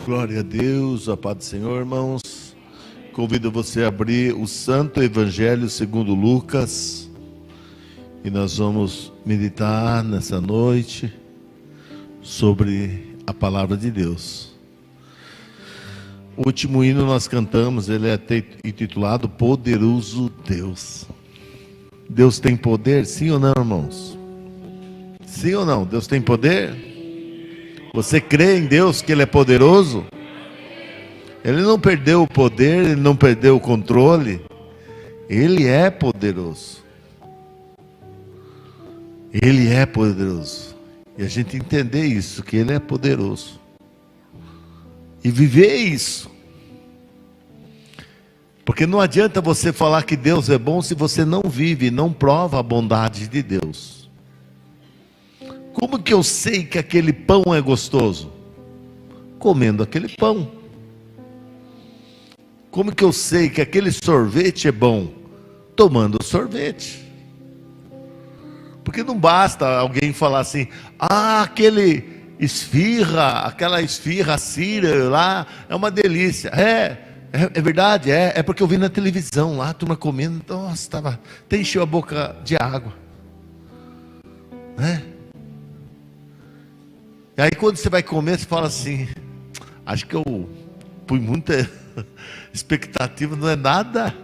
Glória a Deus, a paz do Senhor, irmãos. Convido você a abrir o Santo Evangelho segundo Lucas. E nós vamos meditar nessa noite sobre a palavra de Deus. O último hino nós cantamos, ele é intitulado Poderoso Deus. Deus tem poder, sim ou não, irmãos? Sim ou não? Deus tem poder? Você crê em Deus que Ele é poderoso? Ele não perdeu o poder, Ele não perdeu o controle. Ele é poderoso. Ele é poderoso. E a gente entender isso, que Ele é poderoso. E viver isso. Porque não adianta você falar que Deus é bom se você não vive, não prova a bondade de Deus. Como que eu sei que aquele pão é gostoso? Comendo aquele pão. Como que eu sei que aquele sorvete é bom? Tomando sorvete. Porque não basta alguém falar assim, aquela esfirra síria lá, é uma delícia. É verdade, é porque eu vi na televisão lá, a turma comendo, nossa, até encheu a boca de água. E aí quando você vai comer, você fala assim, acho que eu pus muita expectativa, não é nada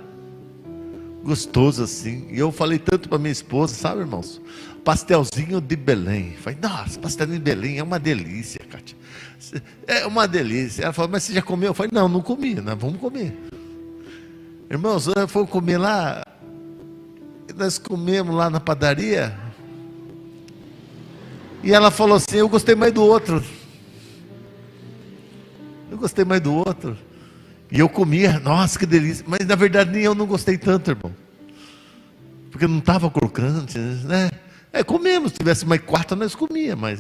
gostoso assim. E eu falei tanto para minha esposa, sabe, irmãos? Pastelzinho de Belém. Falei, nossa, pastelzinho de Belém é uma delícia, Kátia. É uma delícia. Ela falou, mas você já comeu? Eu falei, não comi, nós vamos comer. Irmãos, nós fomos comer lá, nós comemos lá na padaria. E ela falou assim, eu gostei mais do outro. E eu comia, nossa, que delícia. Mas na verdade nem eu não gostei tanto, irmão. Porque não estava crocante, né? Comemos, se tivesse mais quarta nós comíamos,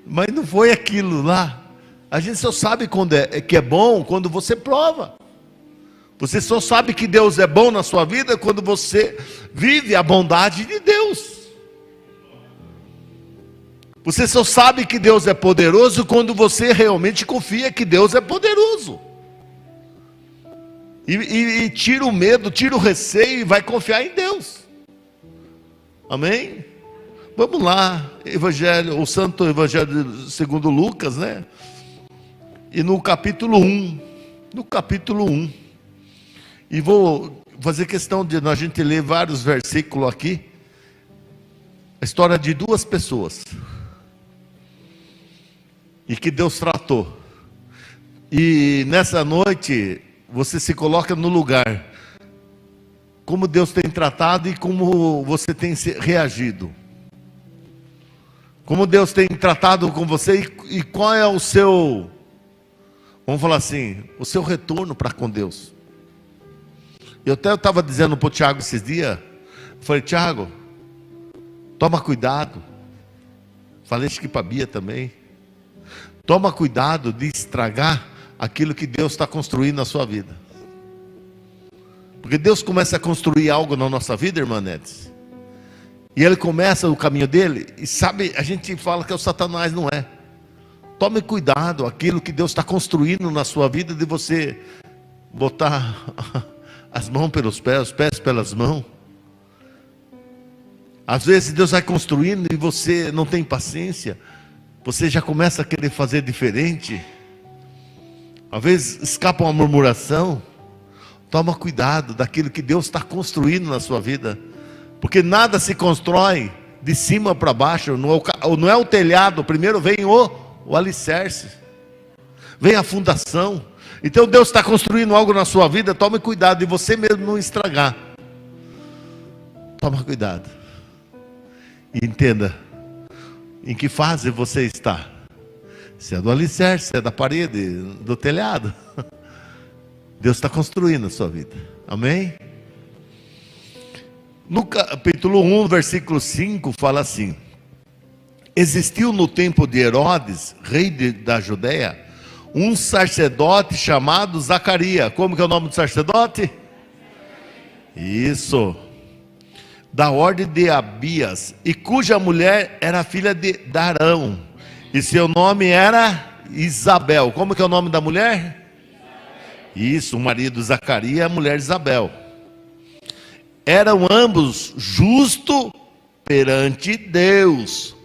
mas não foi aquilo lá. A gente só sabe quando que é bom, quando você prova. Você só sabe que Deus é bom na sua vida quando você vive a bondade de Deus. Você só sabe que Deus é poderoso quando você realmente confia que Deus é poderoso. E tira o medo, tira o receio e vai confiar em Deus. Amém? Vamos lá, o Santo Evangelho segundo Lucas, né? E no capítulo 1. E vou fazer questão de a gente ler vários versículos aqui. A história de duas pessoas. E que Deus tratou. E nessa noite, você se coloca no lugar. Como Deus tem tratado e como você tem reagido. Como Deus tem tratado com você e qual é o seu, vamos falar assim, o seu retorno para com Deus. Eu estava dizendo para o Tiago esses dias, falei, Tiago, toma cuidado. Falei isso aqui para a Bia também. Toma cuidado de estragar aquilo que Deus está construindo na sua vida. Porque Deus começa a construir algo na nossa vida, irmã Nedes. E Ele começa o caminho dele. E sabe, a gente fala que é o Satanás, não é. Tome cuidado, aquilo que Deus está construindo na sua vida, de você botar as mãos pelos pés, os pés pelas mãos. Às vezes Deus vai construindo e você não tem paciência. Você já começa a querer fazer diferente. Às vezes escapa uma murmuração. Toma cuidado daquilo que Deus está construindo na sua vida. Porque nada se constrói de cima para baixo. Não é o telhado. Primeiro vem o alicerce. Vem a fundação. Então Deus está construindo algo na sua vida. Tome cuidado de você mesmo não estragar. Toma cuidado. E entenda. Em que fase você está? Se é do alicerce, se é da parede, do telhado. Deus está construindo a sua vida. Amém? No capítulo 1, versículo 5, fala assim: existiu no tempo de Herodes, rei da Judeia, um sacerdote chamado Zacarias. Como que é o nome do sacerdote? Isso. Da ordem de Abias, e cuja mulher era filha de Arão, e seu nome era Isabel. Como que é o nome da mulher? Isso, o marido Zacarias e a mulher Isabel. Eram ambos justos perante Deus,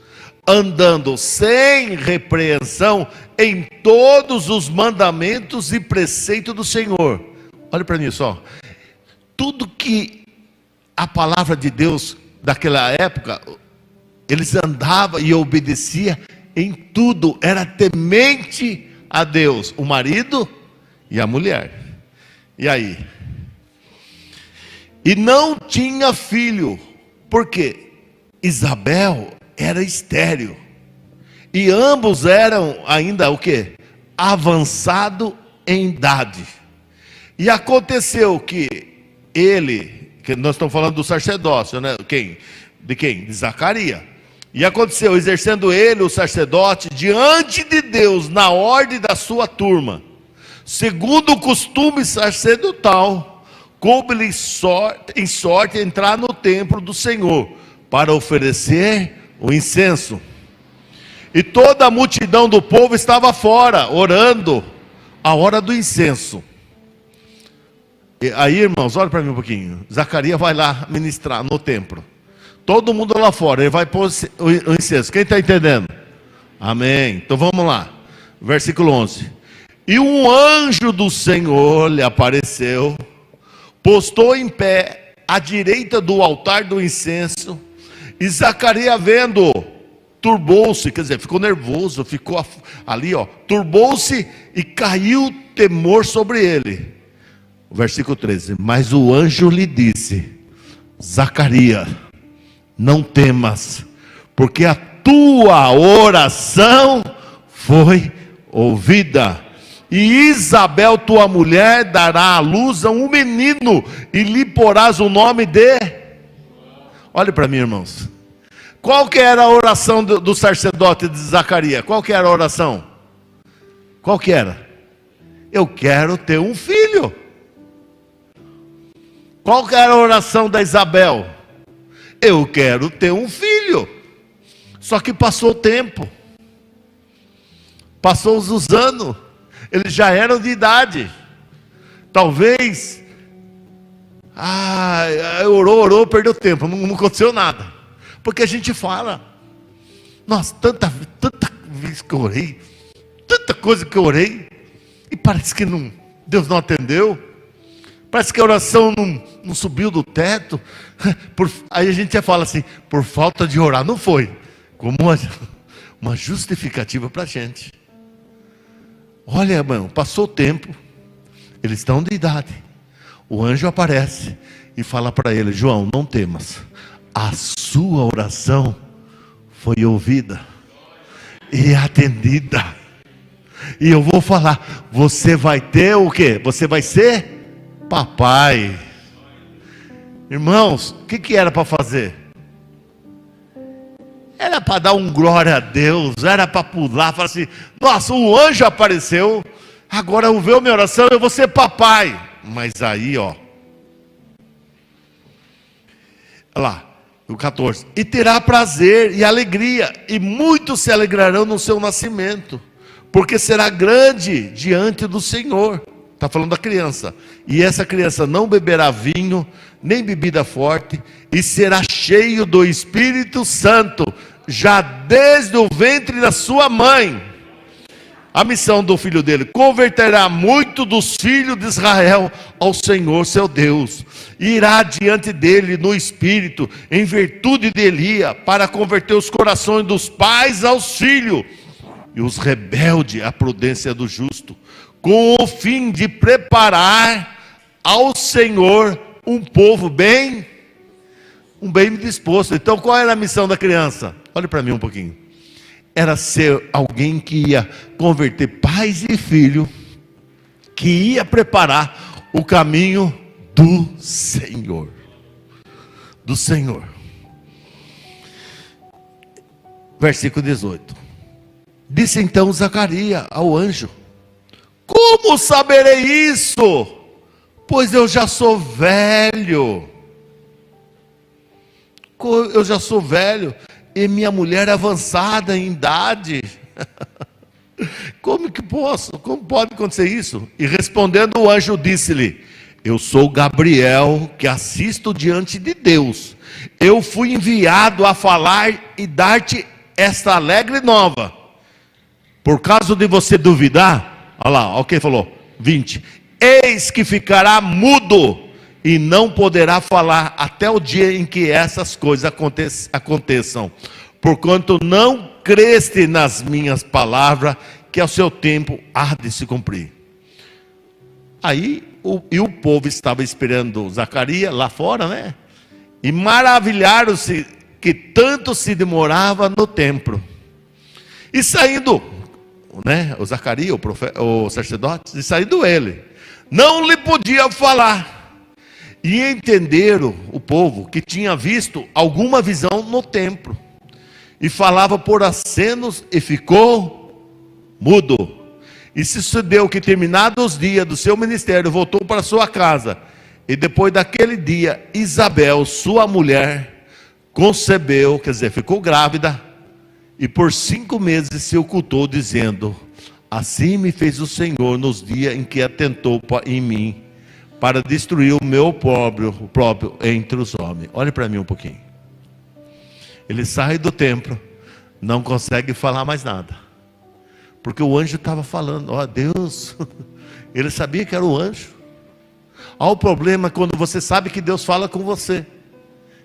andando sem repreensão em todos os mandamentos e preceitos do Senhor. Olha para mim só. Tudo que a palavra de Deus daquela época, eles andavam e obedeciam em tudo, era temente a Deus, o marido e a mulher. E aí? E não tinha filho, porque Isabel era estéril, e ambos eram ainda o quê? Avançado em idade. E aconteceu que ele, que nós estamos falando do sacerdócio, né? Quem? De quem? De Zacarias. E aconteceu, exercendo ele o sacerdote diante de Deus, na ordem da sua turma, segundo o costume sacerdotal, coube-lhe em sorte entrar no templo do Senhor, para oferecer o incenso. E toda a multidão do povo estava fora, orando, a hora do incenso. E aí, irmãos, olha para mim um pouquinho. Zacarias vai lá ministrar no templo. Todo mundo lá fora, ele vai pôr o incenso. Quem está entendendo? Amém. Então vamos lá. Versículo 11. E um anjo do Senhor lhe apareceu, postou em pé à direita do altar do incenso, e Zacarias vendo, turbou-se, quer dizer, ficou nervoso, ficou ali, turbou-se e caiu temor sobre ele. Versículo 13. Mas o anjo lhe disse: Zacarias, não temas, porque a tua oração foi ouvida. E Isabel, tua mulher, dará à luz a um menino, e lhe porás o nome de... Olhe para mim, irmãos. Qual que era a oração do sacerdote de Zacarias? Qual que era a oração? Qual que era? Eu quero ter um filho. Qual que era a oração da Isabel? Eu quero ter um filho. Só que passou o tempo. Passou os anos. Eles já eram de idade. Talvez... orou, perdeu tempo, não aconteceu nada. Porque a gente fala, nossa, tanta vez que eu orei, tanta coisa que eu orei, e parece que Deus não atendeu, parece que a oração não subiu do teto. Aí a gente já fala assim, por falta de orar, não foi, como uma justificativa para a gente. Olha, irmão, passou o tempo, eles estão de idade. O anjo aparece e fala para ele: João, não temas, a sua oração foi ouvida e atendida. E eu vou falar, você vai ter o quê? Você vai ser papai. Irmãos, o que era para fazer? Era para dar um glória a Deus, era para pular, falar assim: nossa, o anjo apareceu, agora ouviu minha oração, eu vou ser papai. Mas aí, olha lá, o 14. E terá prazer e alegria, e muitos se alegrarão no seu nascimento, porque será grande diante do Senhor. Está falando da criança. E essa criança não beberá vinho, nem bebida forte, e será cheio do Espírito Santo, já desde o ventre da sua mãe. A missão do filho dele: converterá muito dos filhos de Israel ao Senhor seu Deus. Irá diante dele no Espírito, em virtude de Elias, para converter os corações dos pais aos filhos, e os rebeldes à prudência do justo, com o fim de preparar ao Senhor um povo bem disposto. Então qual era a missão da criança? Olhe para mim um pouquinho. Era ser alguém que ia converter pais e filhos, que ia preparar o caminho do Senhor. Do Senhor. Versículo 18. Disse então Zacarias ao anjo: como saberei isso? Pois eu já sou velho. Eu já sou velho, e minha mulher é avançada em idade. Como como pode acontecer isso? E respondendo o anjo disse-lhe: eu sou Gabriel, que assisto diante de Deus. Eu fui enviado a falar e dar-te esta alegre nova. Por causa de você duvidar, olha lá, olha o que ele falou, 20. Eis que ficará mudo e não poderá falar até o dia em que essas coisas aconteçam. Porquanto não creste nas minhas palavras, que ao seu tempo há de se cumprir. Aí, o povo estava esperando Zacarias lá fora, né? E maravilharam-se que tanto se demorava no templo. E saindo, né, o Zacarias, o sacerdote, e saindo ele, não lhe podia falar. E entenderam o povo que tinha visto alguma visão no templo. E falava por acenos e ficou mudo. E sucedeu que, terminados os dias do seu ministério, voltou para sua casa. E depois daquele dia, Isabel, sua mulher, concebeu, quer dizer, ficou grávida. E por 5 meses se ocultou, dizendo: assim me fez o Senhor nos dias em que atentou em mim, para destruir o meu próprio entre os homens. Olhe para mim um pouquinho. Ele sai do templo, não consegue falar mais nada, porque o anjo estava falando. Ó Deus, ele sabia que era o anjo. Olha o problema quando você sabe que Deus fala com você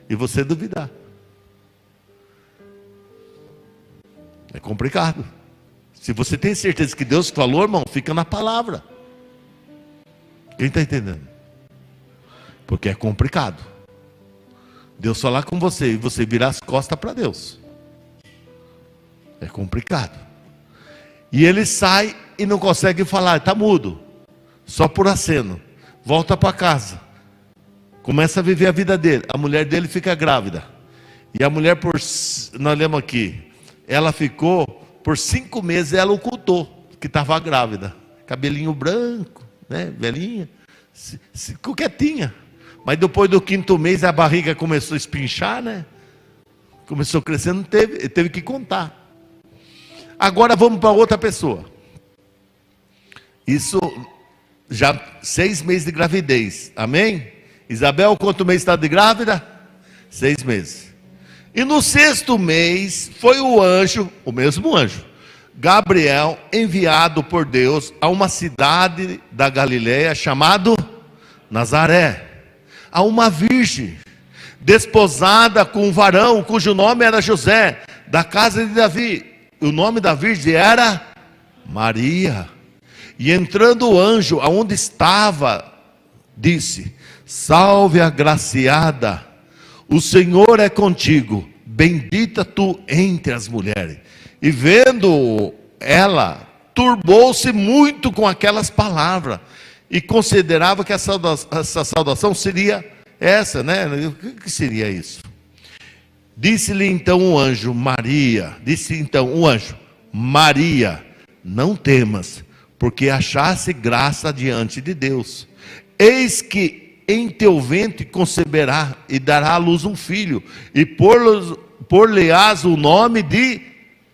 e você duvidar. É complicado. Se você tem certeza que Deus falou, irmão, fica na palavra. Quem está entendendo? Porque é complicado Deus falar com você e você virar as costas para Deus. É complicado. E ele sai e não consegue falar, está mudo, só por aceno. Volta para casa, começa a viver a vida dele. A mulher dele fica grávida. E a mulher, nós lemos aqui, ela ficou por 5 meses, ela ocultou que estava grávida. Cabelinho branco, né, velhinha, ficou quietinha. Mas depois do 5º mês a barriga começou a espinchar, né? Começou crescendo, teve que contar. Agora vamos para outra pessoa. Isso já 6 meses de gravidez, amém? Isabel, quanto mês está de grávida? 6 meses. E no 6º mês foi o anjo, o mesmo anjo, Gabriel, enviado por Deus a uma cidade da Galileia chamada Nazaré, a uma virgem desposada com um varão cujo nome era José, da casa de Davi. O nome da virgem era Maria. E entrando o anjo aonde estava, disse: salve agraciada, o Senhor é contigo, bendita tu entre as mulheres. E vendo ela, turbou-se muito com aquelas palavras, e considerava que essa saudação seria essa, né? O que seria isso? Disse-lhe então o anjo, Maria, não temas, porque achaste graça diante de Deus. Eis que em teu ventre conceberá e dará à luz um filho, e por-lhe-ás o nome de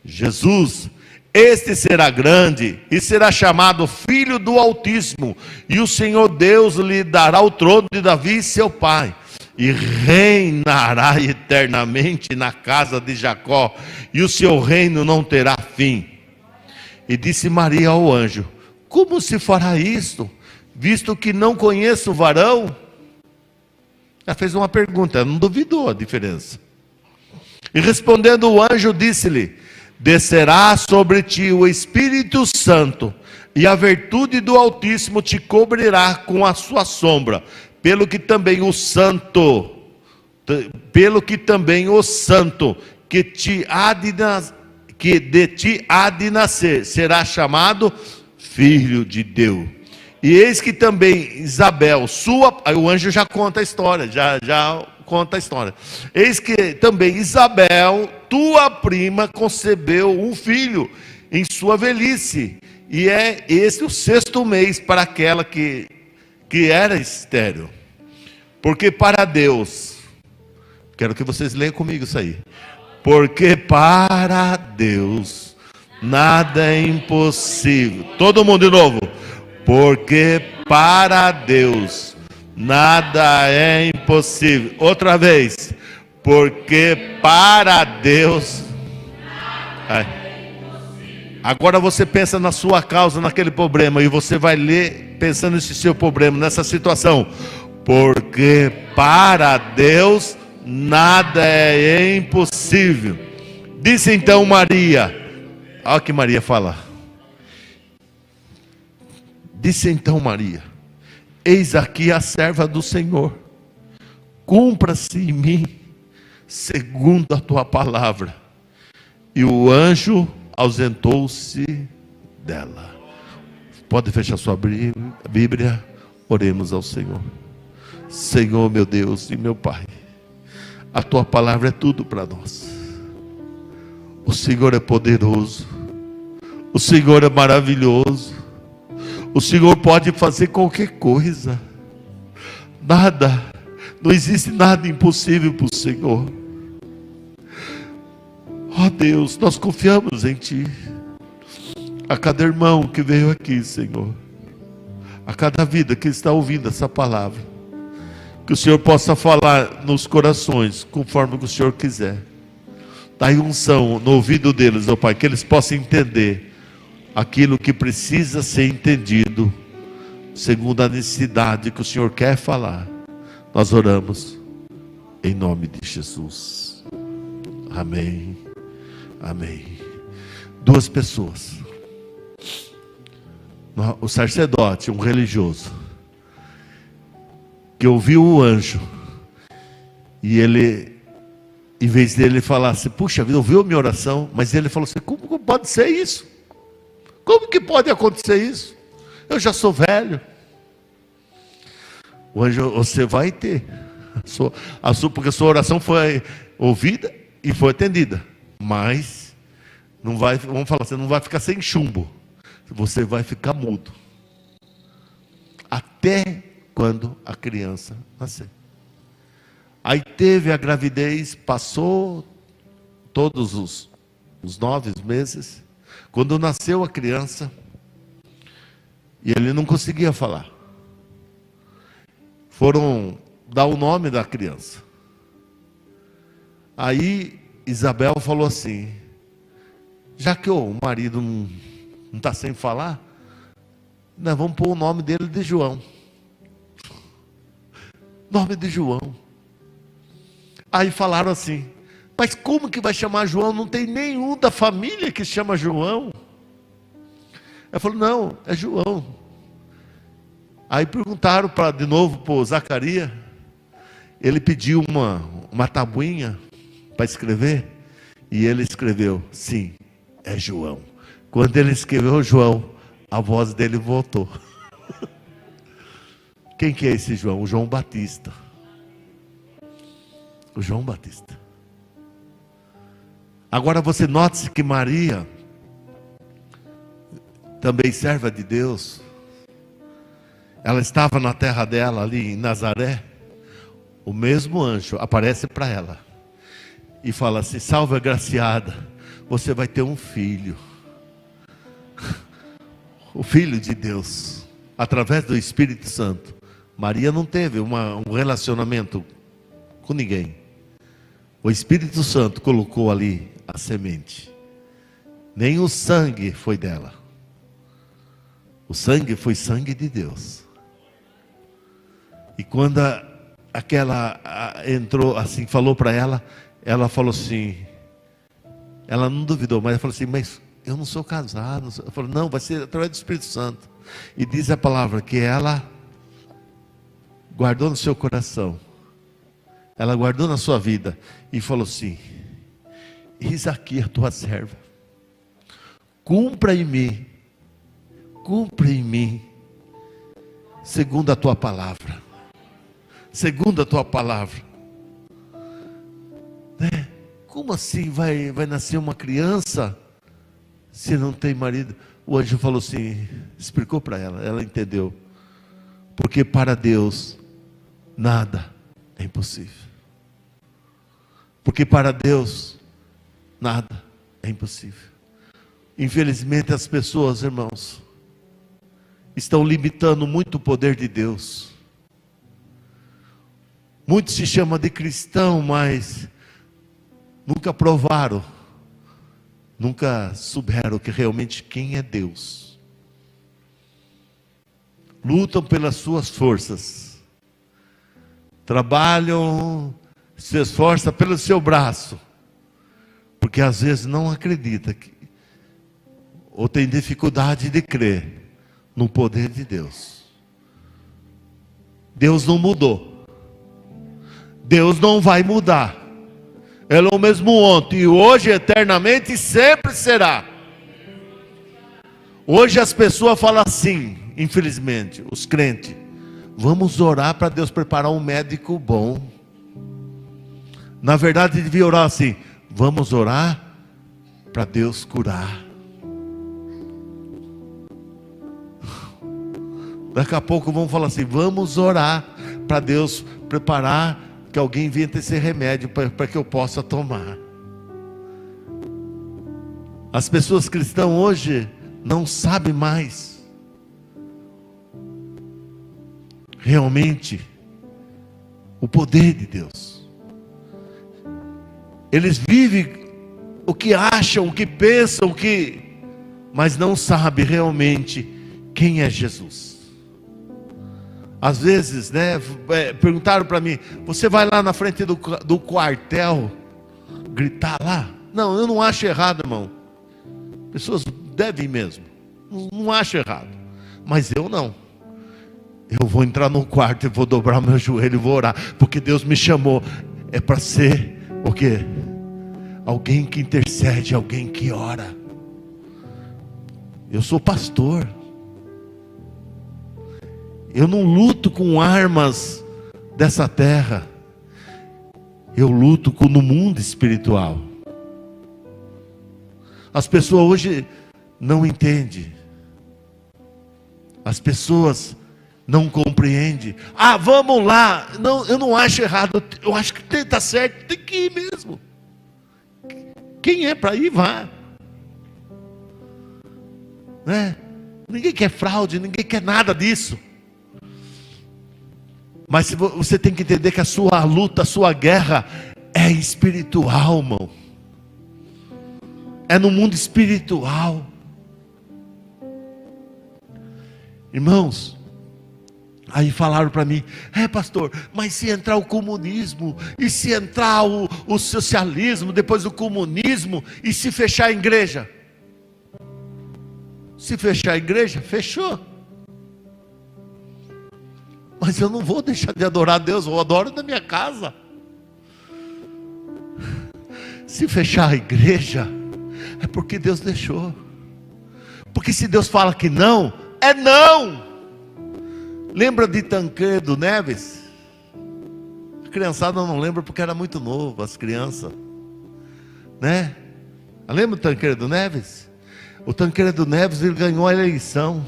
Jesus. Este será grande e será chamado Filho do Altíssimo, e o Senhor Deus lhe dará o trono de Davi, seu pai, e reinará eternamente na casa de Jacó, e o seu reino não terá fim. E disse Maria ao anjo: como se fará isto, visto que não conheço o varão? Ela fez uma pergunta, ela não duvidou a diferença. E respondendo o anjo, disse-lhe: descerá sobre ti o Espírito Santo, e a virtude do Altíssimo te cobrirá com a sua sombra, pelo que também o santo que de ti há de nascer será chamado Filho de Deus. E eis que também Isabel, aí o anjo já conta a história, já conta a história. Eis que também Isabel, tua prima, concebeu um filho em sua velhice, e é esse o 6º mês para aquela que era estéril. Porque para Deus, quero que vocês leiam comigo isso aí. Porque para Deus nada é impossível. Todo mundo de novo. Porque para Deus nada é impossível. Outra vez. Porque para Deus. Agora você pensa na sua causa, naquele problema, e você vai ler pensando nesse seu problema, nessa situação. Porque para Deus nada é impossível. Disse então Maria. Olha o que Maria fala. Disse então Maria: eis aqui a serva do Senhor, cumpra-se em mim segundo a tua palavra. E o anjo ausentou-se dela. Pode fechar sua Bíblia. Oremos ao Senhor. Senhor, meu Deus e meu Pai, a tua palavra é tudo para nós. O Senhor é poderoso, o Senhor é maravilhoso, o Senhor pode fazer qualquer coisa. Nada, não existe nada impossível para o Senhor. Ó Deus, nós confiamos em Ti. A cada irmão que veio aqui, Senhor, a cada vida que está ouvindo essa palavra, que o Senhor possa falar nos corações, conforme o Senhor quiser. Dá unção no ouvido deles, ó Pai, que eles possam entender aquilo que precisa ser entendido, segundo a necessidade que o Senhor quer falar. Nós oramos em nome de Jesus. Amém. Amém. Duas pessoas. O sacerdote, um religioso, que ouviu o anjo, e ele, em vez dele falar assim: puxa vida, ouviu a minha oração, mas ele falou assim: como pode ser isso? Como que pode acontecer isso? Eu já sou velho. O anjo: você vai ter porque a sua oração foi ouvida e foi atendida, mas não vai, vamos falar, você não vai ficar sem chumbo, você vai ficar mudo até quando a criança nascer. Aí teve a gravidez, passou todos os 9 meses. Quando nasceu a criança, e ele não conseguia falar, foram dar o nome da criança. Aí Isabel falou assim: já que o marido não está sem falar, nós vamos pôr o nome dele de João. Nome de João. Aí falaram assim: mas como que vai chamar João? Não tem nenhum da família que chama João. Ela falou: não, é João. Aí perguntaram de novo para o Zacarias. Ele pediu uma tabuinha para escrever, e ele escreveu: sim, é João. Quando ele escreveu João, a voz dele voltou. Quem que é esse João? O João Batista. O João Batista. Agora você note que Maria, também serva de Deus, ela estava na terra dela, ali em Nazaré. O mesmo anjo aparece para ela e fala assim: salve agraciada, você vai ter um filho. O Filho de Deus, através do Espírito Santo. Maria não teve um relacionamento com ninguém. O Espírito Santo colocou ali a semente. Nem o sangue foi dela. O sangue foi sangue de Deus. E quando aquela entrou assim, falou para ela, ela falou assim, ela não duvidou, mas ela falou assim: mas eu não sou casado. Ela falou: não, vai ser através do Espírito Santo. E diz a palavra que ela guardou no seu coração, ela guardou na sua vida, e falou assim: eis aqui a tua serva, cumpra em mim, segundo a tua palavra. Segundo a tua palavra, né? Como assim vai nascer uma criança se não tem marido? O anjo falou assim, explicou para ela, ela entendeu. Porque para Deus nada é impossível. Porque para Deus nada é impossível. Infelizmente as pessoas, irmãos, estão limitando muito o poder de Deus. Muitos se chamam de cristão, mas nunca provaram, nunca souberam que realmente quem é Deus. Lutam pelas suas forças, trabalham, se esforçam pelo seu braço, porque às vezes não acredita ou tem dificuldade de crer no poder de Deus. Deus não mudou. Deus não vai mudar. Ele é o mesmo ontem, hoje, eternamente e sempre será. Hoje as pessoas falam assim, infelizmente, os crentes: vamos orar para Deus preparar um médico bom. Na verdade devia orar assim: vamos orar para Deus curar. Daqui a pouco vamos falar assim: vamos orar para Deus preparar que alguém invente esse remédio para que eu possa tomar. As pessoas cristãs hoje não sabem mais realmente o poder de Deus. Eles vivem o que acham, o que pensam, mas não sabem realmente quem é Jesus. Às vezes, perguntaram para mim: você vai lá na frente do quartel gritar lá? Não, eu não acho errado, irmão. Pessoas devem mesmo, não acho errado, mas eu não. Eu vou entrar no quarto e vou dobrar meu joelho e vou orar, porque Deus me chamou. É para ser o quê? Alguém que intercede, alguém que ora. Eu sou pastor. Eu não luto com armas dessa terra. Eu luto no mundo espiritual. As pessoas hoje não entendem. As pessoas não compreendem. Ah, vamos lá. Não, eu não acho errado. Eu acho que está certo. Tem que ir mesmo. Quem é para ir, vá. Né? Ninguém quer fraude, ninguém quer nada disso. Mas você tem que entender que a sua luta, a sua guerra é espiritual, irmão. É no mundo espiritual. Irmãos, aí falaram para mim: pastor, mas se entrar o comunismo, e se entrar o socialismo, depois do comunismo, e se fechar a igreja? Se fechar a igreja, fechou. Mas eu não vou deixar de adorar a Deus, eu adoro na minha casa. Se fechar a igreja, é porque Deus deixou. Porque se Deus fala que não, é não. Lembra de Tancredo Neves? A criançada não lembra porque era muito novo, as crianças, né? Lembra do Tancredo Neves? O Tancredo Neves, ele ganhou a eleição.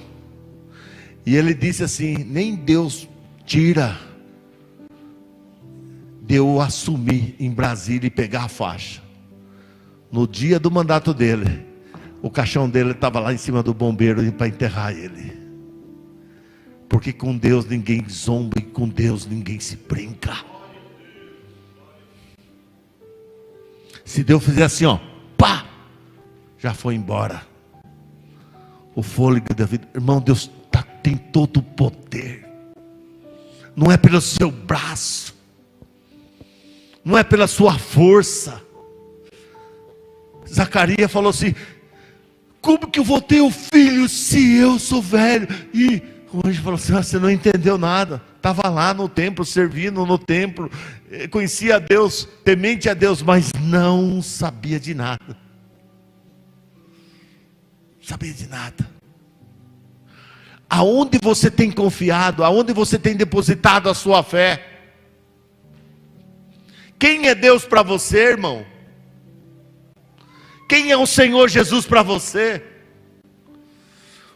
E ele disse assim: nem Deus tira de eu assumir em Brasília e pegar a faixa. No dia do mandato dele, o caixão dele estava lá em cima do bombeiro para enterrar ele. Porque com Deus ninguém zomba e com Deus ninguém se brinca. Se Deus fizer assim, ó, pá, já foi embora. O fôlego da vida, irmão, Deus tem todo o poder. Não é pelo seu braço, não é pela sua força. Zacarias falou assim: como que eu vou ter o filho se eu sou velho? E o anjo falou assim: você não entendeu nada. Estava lá no templo, servindo no templo, conhecia a Deus, temente a Deus, mas não sabia de nada. Sabia de nada. Aonde você tem confiado, aonde você tem depositado a sua fé? Quem é Deus para você, irmão? Quem é o Senhor Jesus para você?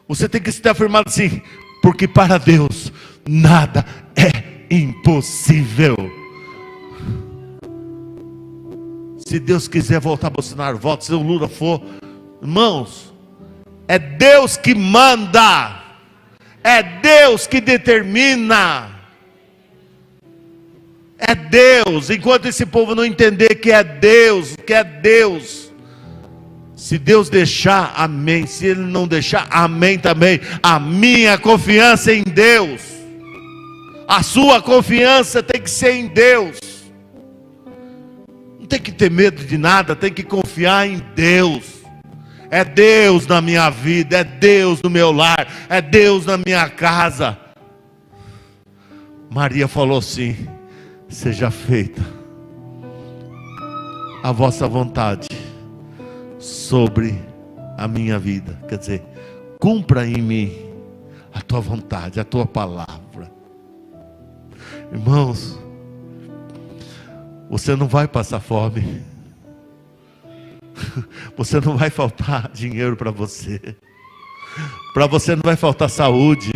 Você tem que estar afirmado assim: porque para Deus nada é impossível. Se Deus quiser voltar a Bolsonaro, volta. Se o Lula for, irmãos, É Deus que manda. É Deus que determina. É Deus. Enquanto esse povo não entender que é Deus, se Deus deixar, amém. Se Ele não deixar, amém também. A minha confiança é em Deus. A sua confiança tem que ser em Deus. Não tem que ter medo de nada, tem que confiar em Deus. É Deus na minha vida, é Deus no meu lar, é Deus na minha casa. Maria falou assim: seja feita a vossa vontade sobre a minha vida. Quer dizer, cumpra em mim a tua vontade, a tua palavra. Irmãos, você não vai passar fome. Você não vai faltar dinheiro para você. Para você não vai faltar saúde.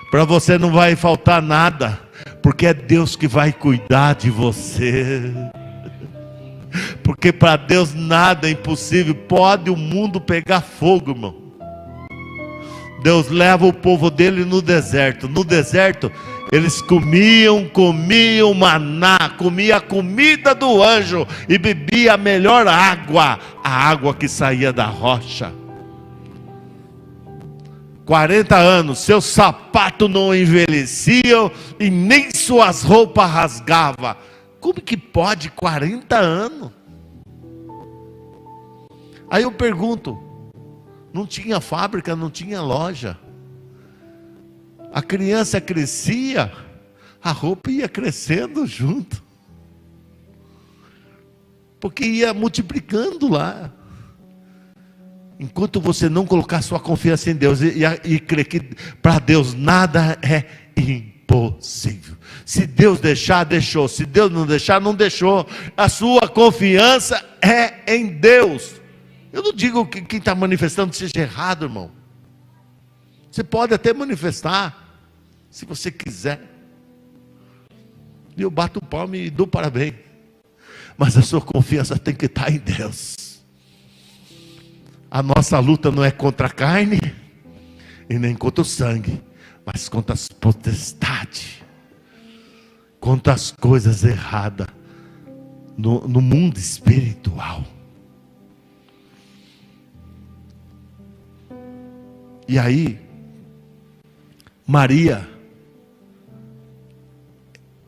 Para você não vai faltar nada. Porque é Deus que vai cuidar de você. Porque para Deus nada é impossível. Pode o mundo pegar fogo, irmão. Deus leva o povo dele no deserto. No deserto eles comiam maná, comia a comida do anjo e bebia a melhor água, a água que saía da rocha. 40 anos, seus sapatos não envelheciam e nem suas roupas rasgavam. Como que pode 40 anos? Aí eu pergunto, não tinha fábrica, não tinha loja. A criança crescia, a roupa ia crescendo junto. Porque ia multiplicando lá. Enquanto você não colocar sua confiança em Deus e crer que para Deus nada é impossível. Se Deus deixar, deixou. Se Deus não deixar, não deixou. A sua confiança é em Deus. Eu não digo que quem está manifestando seja errado, irmão. Você pode até manifestar, se você quiser. E eu bato o palmo e dou parabéns. Mas a sua confiança tem que estar em Deus. A nossa luta não é contra a carne e nem contra o sangue, mas contra as potestades, contra as coisas erradas no mundo espiritual. E aí, Maria,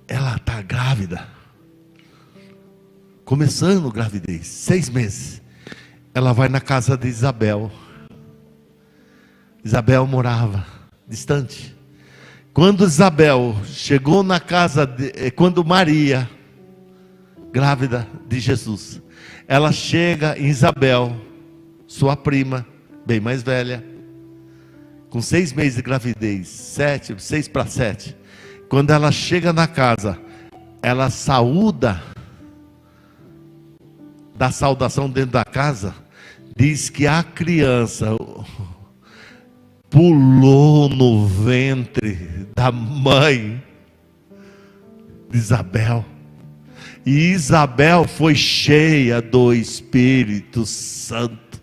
ela está grávida, começando gravidez, 6 meses. Ela vai na casa de Isabel. Isabel morava distante. Quando Isabel chegou na casa quando Maria, grávida de Jesus, ela chega em Isabel, sua prima, bem mais velha, com 6 meses de gravidez, 6 para 7. Quando ela chega na casa, ela saúda, dá saudação dentro da casa, diz que a criança pulou no ventre da mãe de Isabel. E Isabel foi cheia do Espírito Santo.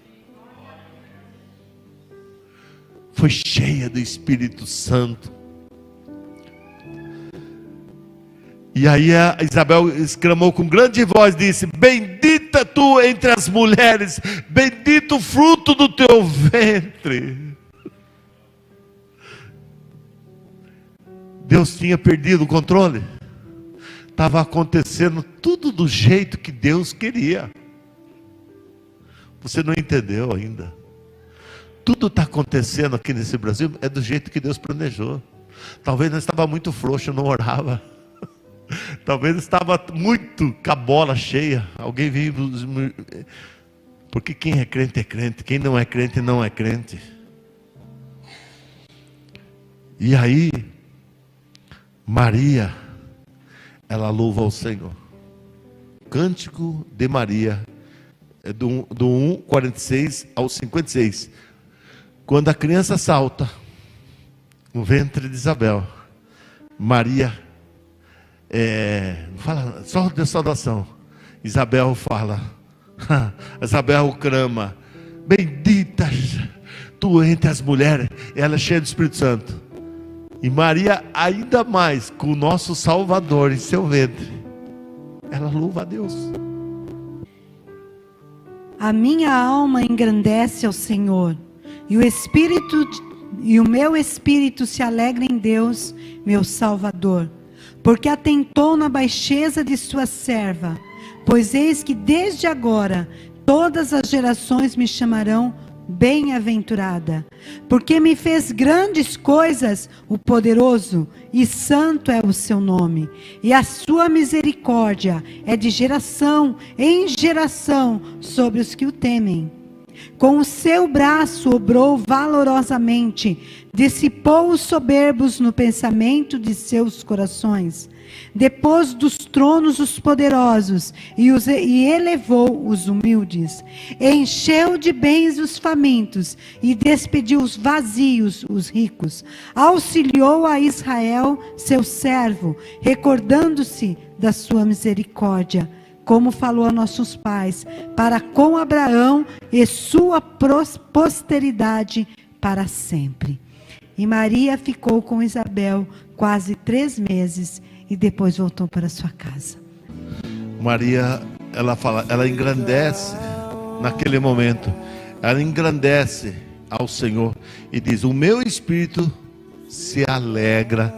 Foi cheia do Espírito Santo. E aí a Isabel exclamou com grande voz, disse: bendita tu entre as mulheres, bendito o fruto do teu ventre. Deus tinha perdido o controle. Estava acontecendo tudo do jeito que Deus queria. Você não entendeu ainda. Tudo está acontecendo aqui nesse Brasil é do jeito que Deus planejou. Talvez nós estava muito frouxo, não orava. Talvez estava muito com a bola cheia. Alguém veio. Porque quem é crente, quem não é crente, não é crente. E aí, Maria, ela louva ao Senhor. Cântico de Maria, é do 1:46 ao 56. Quando a criança salta no ventre de Isabel, Maria fala só de saudação. Isabel fala, Isabel clama: bendita tu entre as mulheres, ela é cheia do Espírito Santo. E Maria ainda mais, com o nosso Salvador em seu ventre, ela louva a Deus. A minha alma engrandece ao Senhor, e o meu espírito se alegra em Deus, meu Salvador, porque atentou na baixeza de sua serva. Pois eis que desde agora todas as gerações me chamarão bem-aventurada, porque me fez grandes coisas o poderoso, e santo é o seu nome, e a sua misericórdia é de geração em geração sobre os que o temem. Com o seu braço obrou valorosamente, dissipou os soberbos no pensamento de seus corações, depôs dos tronos os poderosos e elevou os humildes, encheu de bens os famintos e despediu os vazios, os ricos, auxiliou a Israel, seu servo, recordando-se da sua misericórdia, como falou a nossos pais, para com Abraão e sua posteridade para sempre. E Maria ficou com Isabel quase 3 meses e depois voltou para sua casa. Maria, ela engrandece naquele momento, ela engrandece ao Senhor e diz: o meu espírito se alegra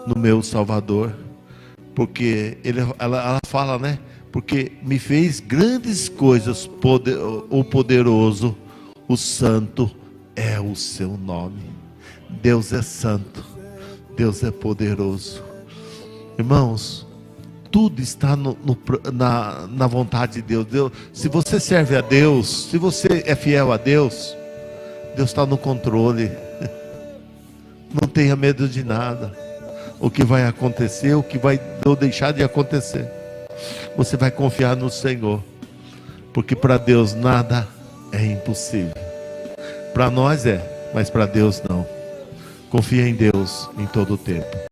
no meu Salvador, porque ela fala, né? Porque me fez grandes coisas, o poderoso, o santo é o seu nome. Deus é santo, Deus é poderoso. Irmãos, tudo está na vontade de Deus. Se você serve a Deus, se você é fiel a Deus, Deus está no controle. Não tenha medo de nada. O que vai acontecer, o que vai deixar de acontecer, você vai confiar no Senhor, porque para Deus nada é impossível. Para nós é, mas para Deus não. Confia em Deus em todo o tempo.